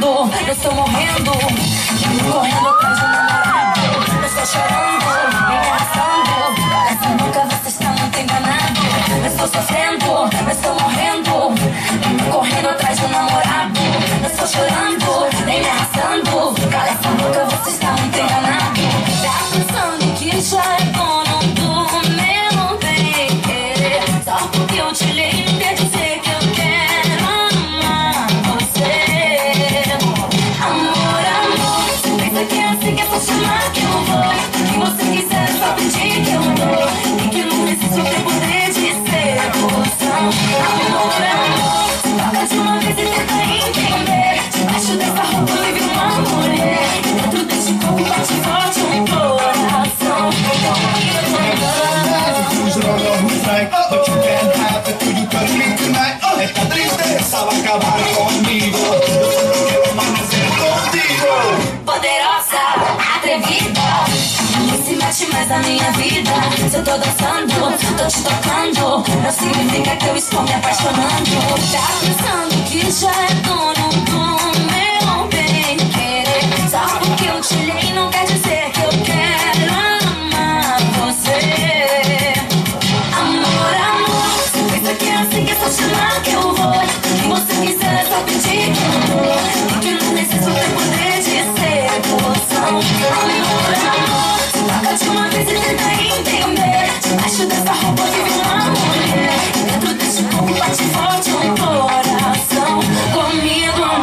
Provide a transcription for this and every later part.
chorando, eu estou morrendo, correndo atrás de um namorado. Eu estou chorando, me ameaçando. Essa nunca você está muito enganado. Eu estou sofrendo, eu estou morrendo, correndo atrás de um namorado. Eu estou chorando, nem me arrastando. Cala essa boca, você está muito enganado. Tá pensando que já é dono do meu bem querer. Só porque eu te leio quer dizer que eu quero amar você. Amor, amor, você pensa que é assim que é só chamar que eu vou. Se você quiser é só pedir que eu dou. E que não preciso ter poder de sedução. Amor, amor, toca de uma vez e tenta entender. Debaixo dessa roupa vive uma mulher. Dentro deste corpo bate forte um coração. But you can't have it till you touch me tonight. Esta tristeza va a acabar conmigo. Yo solo quiero amanecer contigo. Poderosa, atrevida, ninguém se mete mais na minha vida. Se eu tô dançando, tô te tocando, não significa que eu estou me apaixonando. Tá pensando que já é dono do meu bem querer. Só porque eu te leio não quer dizer que eu quero amar você. Amor, amor, você pensa que é assim que é só chamar que eu vou. Se você quiser é só pedir que eu dou. E que não preciso ter poder de sedução. Amor, amor, toca de uma vez e tenta entender. Debaixo dessa roupa vive uma mulher. Dentro deste corpo bate forte um coração. Comigo não.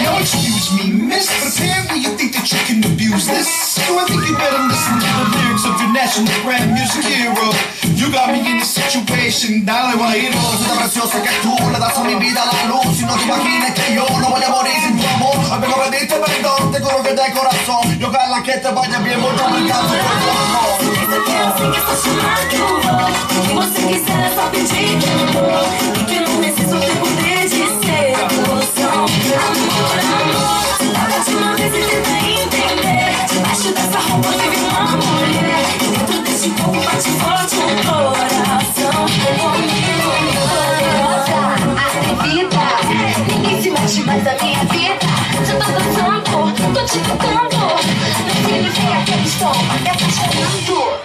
Now excuse me, miss, but apparently you think that you can abuse this. So I think you better listen to the lyrics of your national brand music hero. You got me in this situation, dale una hero. Esta preciosa que tú le das a mi vida la luz. Y no te imagines que yo no voy a morir sin tu amor. Hoy vengo a pedirte perdón, te juro que de corazón. Y ojalá que te vaya bien multiplicando por tu amor. Pensa que é assim que é só chamar que eu vou. Se você quiser é só pedir que eu dou. E que não preciso ter poder de sedução. Amor, amor, toca de uma vez e tenta entender. Debaixo dessa roupa vive uma mulher. Dentro deste corpo bate forte um coração. Comigo, poderosa, atrevida, ninguém se mete mais na minha vida. Se eu tô dançando, tô te tocando, não significa que eu estou me apaixonando.